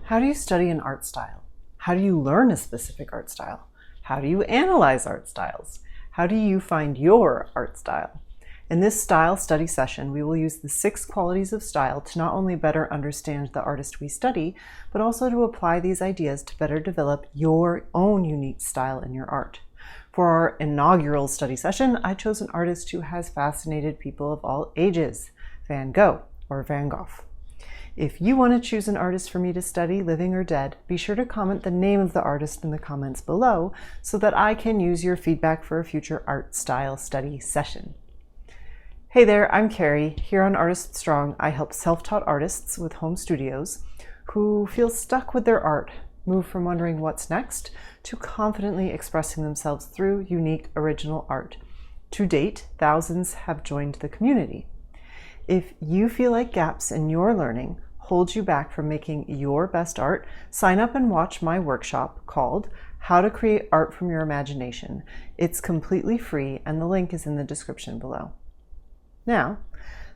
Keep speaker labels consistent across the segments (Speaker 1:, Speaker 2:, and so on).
Speaker 1: How do you study an art style? How do you learn a specific art style? How do you analyze art styles? How do you find your art style? In this style study session, we will use the 6 qualities of style to not only better understand the artist we study, but also to apply these ideas to better develop your own unique style in your art. For our inaugural study session, I chose an artist who has fascinated people of all ages, Van Gogh, or Van Gogh. If you want to choose an artist for me to study, living or dead, be sure to comment the name of the artist in the comments below so that I can use your feedback for a future art style study session. Hey there, I'm Carrie. Here on Artist Strong, I help self-taught artists with home studios who feel stuck with their art, move from wondering what's next to confidently expressing themselves through unique original art. To date, thousands have joined the community. If you feel like gaps in your learning hold you back from making your best art, sign up and watch my workshop called How to Create Art from Your Imagination. It's completely free and the link is in the description below. Now,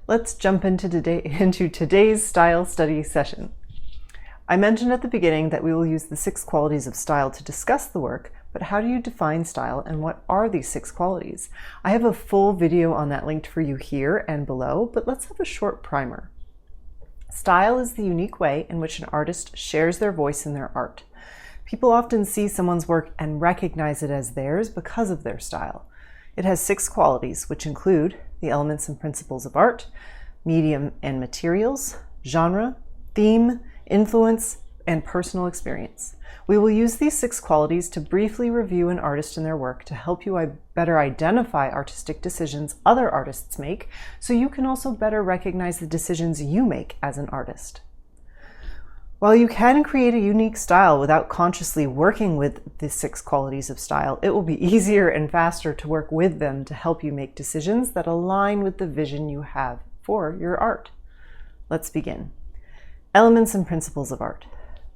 Speaker 1: let's jump into today's style study session. I mentioned at the beginning that we will use the 6 qualities of style to discuss the work, but how do you define style and what are these 6 qualities? I have a full video on that linked for you here and below, but let's have a short primer. Style is the unique way in which an artist shares their voice in their art. People often see someone's work and recognize it as theirs because of their style. It has 6 qualities, which include the elements and principles of art, medium and materials, genre, theme, influence, and personal experience. We will use these 6 qualities to briefly review an artist and their work to help you better identify artistic decisions other artists make, so you can also better recognize the decisions you make as an artist. While you can create a unique style without consciously working with the 6 qualities of style, it will be easier and faster to work with them to help you make decisions that align with the vision you have for your art. Let's begin. Elements and principles of art.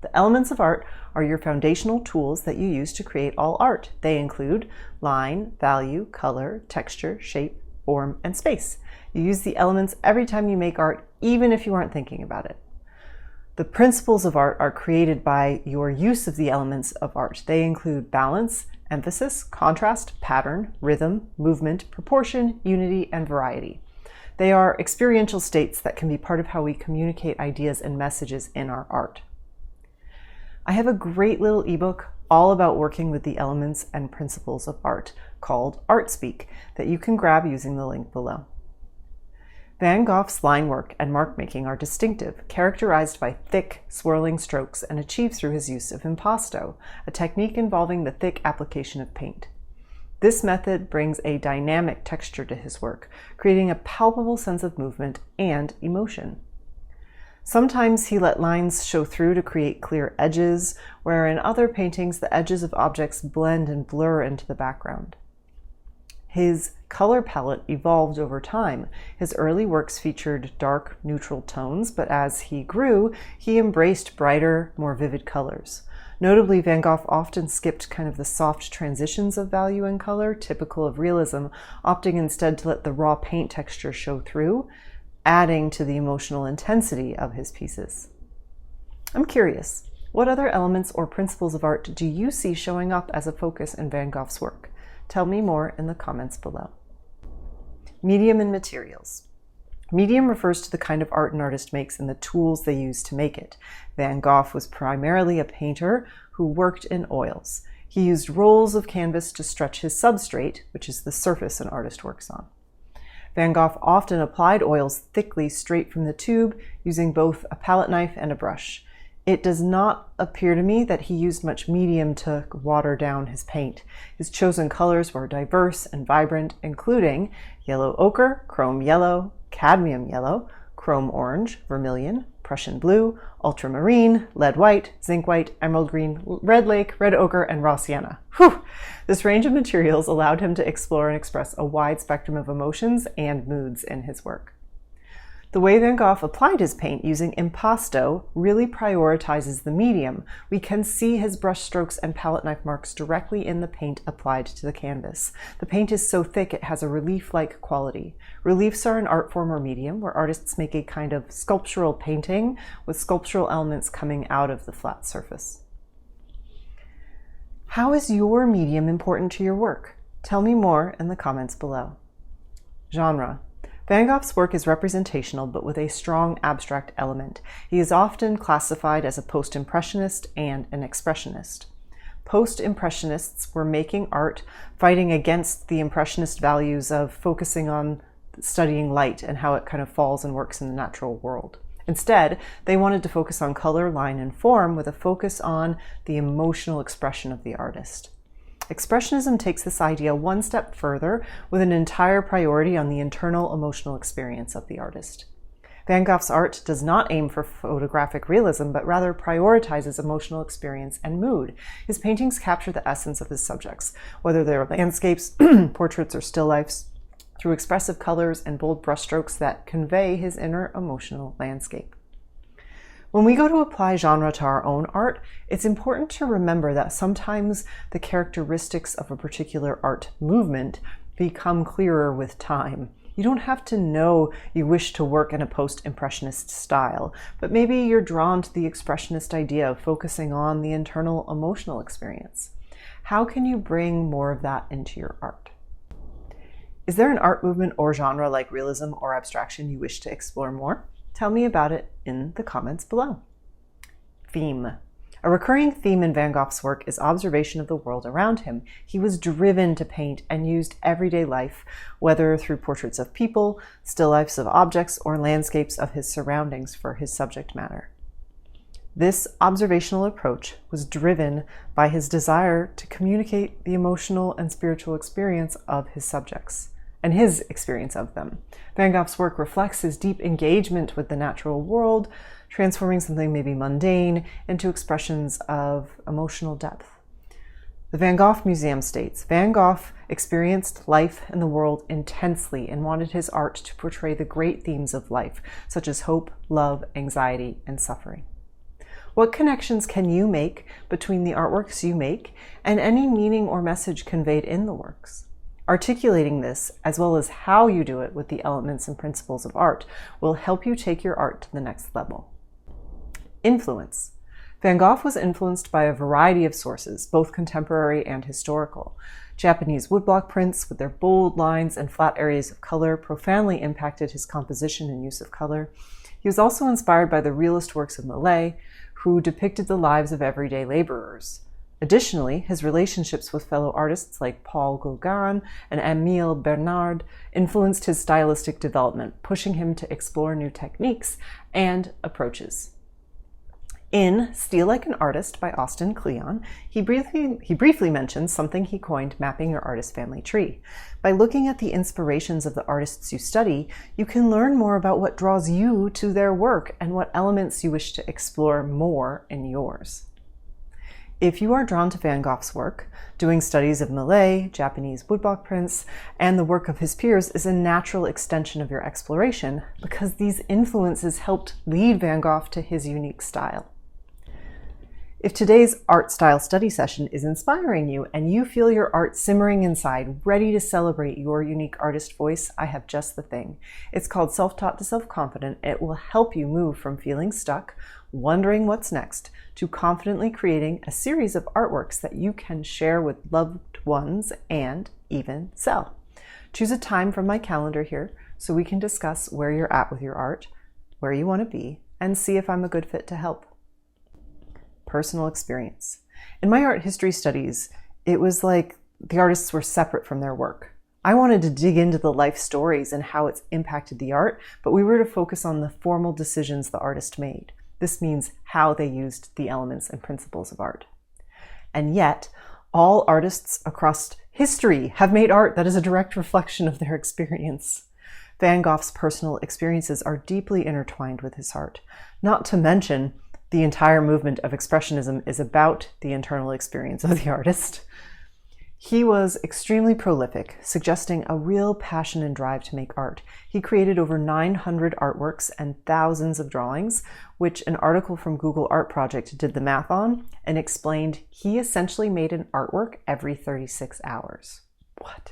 Speaker 1: The elements of art are your foundational tools that you use to create all art. They include line, value, color, texture, shape, form, and space. You use the elements every time you make art, even if you aren't thinking about it. The principles of art are created by your use of the elements of art. They include balance, emphasis, contrast, pattern, rhythm, movement, proportion, unity, and variety. They are experiential states that can be part of how we communicate ideas and messages in our art. I have a great little ebook all about working with the elements and principles of art called Art Speak that you can grab using the link below. Van Gogh's line work and mark making are distinctive, characterized by thick, swirling strokes and achieved through his use of impasto, a technique involving the thick application of paint. This method brings a dynamic texture to his work, creating a palpable sense of movement and emotion. Sometimes he let lines show through to create clear edges, where in other paintings the edges of objects blend and blur into the background. His color palette evolved over time. His early works featured dark, neutral tones, but as he grew, he embraced brighter, more vivid colors. Notably, Van Gogh often skipped kind of the soft transitions of value and color, typical of realism, opting instead to let the raw paint texture show through, adding to the emotional intensity of his pieces. I'm curious, what other elements or principles of art do you see showing up as a focus in Van Gogh's work? Tell me more in the comments below. Medium and materials. Medium refers to the kind of art an artist makes and the tools they use to make it. Van Gogh was primarily a painter who worked in oils. He used rolls of canvas to stretch his substrate, which is the surface an artist works on. Van Gogh often applied oils thickly straight from the tube, using both a palette knife and a brush. It does not appear to me that he used much medium to water down his paint. His chosen colors were diverse and vibrant, including yellow ochre, chrome yellow, cadmium yellow, chrome orange, vermilion, Prussian blue, ultramarine, lead white, zinc white, emerald green, red lake, red ochre, and raw sienna. Whew! This range of materials allowed him to explore and express a wide spectrum of emotions and moods in his work. The way Van Gogh applied his paint using impasto really prioritizes the medium. We can see his brushstrokes and palette knife marks directly in the paint applied to the canvas. The paint is so thick it has a relief-like quality. Reliefs are an art form or medium where artists make a kind of sculptural painting with sculptural elements coming out of the flat surface. How is your medium important to your work? Tell me more in the comments below. Genre. Van Gogh's work is representational but with a strong abstract element. He is often classified as a post-impressionist and an expressionist. Post-impressionists were making art fighting against the impressionist values of focusing on studying light and how it kind of falls and works in the natural world. Instead, they wanted to focus on color, line, and form with a focus on the emotional expression of the artist. Expressionism takes this idea one step further with an entire priority on the internal emotional experience of the artist. Van Gogh's art does not aim for photographic realism, but rather prioritizes emotional experience and mood. His paintings capture the essence of his subjects, whether they're landscapes, portraits, or still lifes, through expressive colors and bold brushstrokes that convey his inner emotional landscape. When we go to apply genre to our own art, it's important to remember that sometimes the characteristics of a particular art movement become clearer with time. You don't have to know you wish to work in a post-impressionist style, but maybe you're drawn to the expressionist idea of focusing on the internal emotional experience. How can you bring more of that into your art? Is there an art movement or genre like realism or abstraction you wish to explore more? Tell me about it in the comments below. Theme. A recurring theme in Van Gogh's work is observation of the world around him. He was driven to paint and used everyday life, whether through portraits of people, still lifes of objects, or landscapes of his surroundings for his subject matter. This observational approach was driven by his desire to communicate the emotional and spiritual experience of his subjects and his experience of them. Van Gogh's work reflects his deep engagement with the natural world, transforming something maybe mundane into expressions of emotional depth. The Van Gogh Museum states, Van Gogh experienced life and the world intensely and wanted his art to portray the great themes of life, such as hope, love, anxiety, and suffering. What connections can you make between the artworks you make and any meaning or message conveyed in the works? Articulating this, as well as how you do it with the elements and principles of art, will help you take your art to the next level. Influence. Van Gogh was influenced by a variety of sources, both contemporary and historical. Japanese woodblock prints, with their bold lines and flat areas of color, profoundly impacted his composition and use of color. He was also inspired by the realist works of Millet, who depicted the lives of everyday laborers. Additionally, his relationships with fellow artists like Paul Gauguin and Émile Bernard influenced his stylistic development, pushing him to explore new techniques and approaches. In Steal Like an Artist by Austin Kleon, he briefly mentions something he coined mapping your artist family tree. By looking at the inspirations of the artists you study, you can learn more about what draws you to their work and what elements you wish to explore more in yours. If you are drawn to Van Gogh's work, doing studies of Millet, Japanese woodblock prints, and the work of his peers is a natural extension of your exploration because these influences helped lead Van Gogh to his unique style. If today's art style study session is inspiring you and you feel your art simmering inside, ready to celebrate your unique artist voice, I have just the thing. It's called Self-Taught to Self-Confident. It will help you move from feeling stuck, wondering what's next, to confidently creating a series of artworks that you can share with loved ones and even sell. Choose a time from my calendar here so we can discuss where you're at with your art, where you want to be, and see if I'm a good fit to help. Personal experience. In my art history studies, it was like the artists were separate from their work. I wanted to dig into the life stories and how it's impacted the art, but we were to focus on the formal decisions the artist made. This means how they used the elements and principles of art. And yet, all artists across history have made art that is a direct reflection of their experience. Van Gogh's personal experiences are deeply intertwined with his art, not to mention the entire movement of Expressionism is about the internal experience of the artist. He was extremely prolific, suggesting a real passion and drive to make art. He created over 900 artworks and thousands of drawings, which an article from Google Art Project did the math on and explained he essentially made an artwork every 36 hours. What?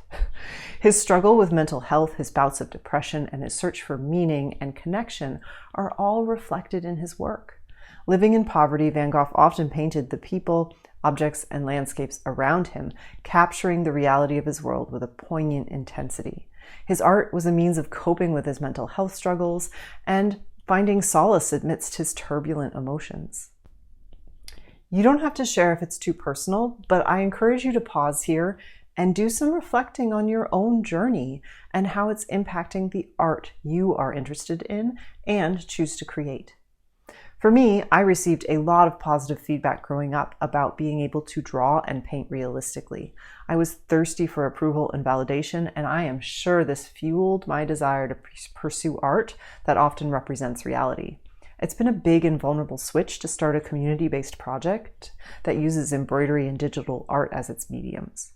Speaker 1: His struggle with mental health, his bouts of depression, and his search for meaning and connection are all reflected in his work. Living in poverty, Van Gogh often painted the people, objects, and landscapes around him, capturing the reality of his world with a poignant intensity. His art was a means of coping with his mental health struggles and finding solace amidst his turbulent emotions. You don't have to share if it's too personal, but I encourage you to pause here and do some reflecting on your own journey and how it's impacting the art you are interested in and choose to create. For me, I received a lot of positive feedback growing up about being able to draw and paint realistically. I was thirsty for approval and validation, and I am sure this fueled my desire to pursue art that often represents reality. It's been a big and vulnerable switch to start a community-based project that uses embroidery and digital art as its mediums.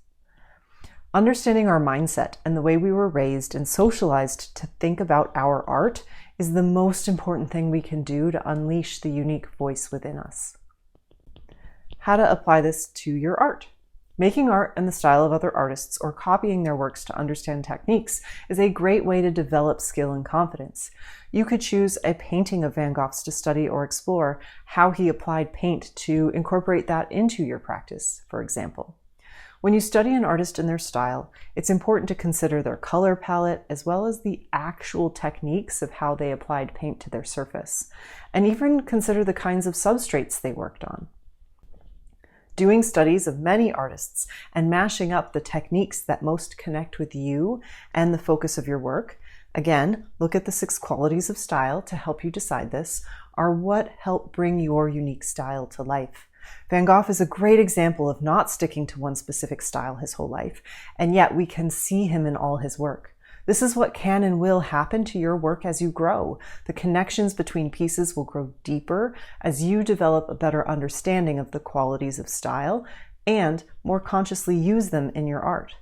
Speaker 1: Understanding our mindset and the way we were raised and socialized to think about our art is the most important thing we can do to unleash the unique voice within us. How to apply this to your art. Making art in the style of other artists or copying their works to understand techniques is a great way to develop skill and confidence. You could choose a painting of Van Gogh's to study or explore how he applied paint to incorporate that into your practice, for example. When you study an artist and their style, it's important to consider their color palette as well as the actual techniques of how they applied paint to their surface, and even consider the kinds of substrates they worked on. Doing studies of many artists and mashing up the techniques that most connect with you and the focus of your work, again, look at the 6 qualities of style to help you decide this, are what help bring your unique style to life. Van Gogh is a great example of not sticking to one specific style his whole life, and yet we can see him in all his work. This is what can and will happen to your work as you grow. The connections between pieces will grow deeper as you develop a better understanding of the qualities of style and more consciously use them in your art.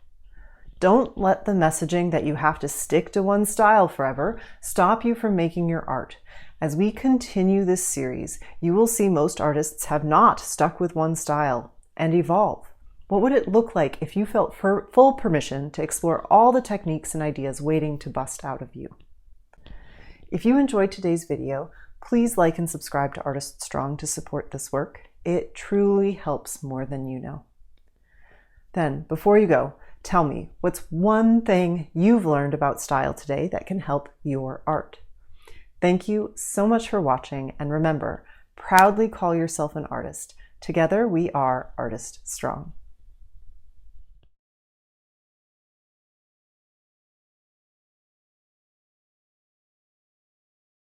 Speaker 1: Don't let the messaging that you have to stick to one style forever stop you from making your art. As we continue this series, you will see most artists have not stuck with one style and evolve. What would it look like if you felt full permission to explore all the techniques and ideas waiting to bust out of you? If you enjoyed today's video, please like and subscribe to Artist Strong to support this work. It truly helps more than you know. Then, before you go, tell me, what's one thing you've learned about style today that can help your art? Thank you so much for watching, and remember, proudly call yourself an artist. Together we are Artist Strong.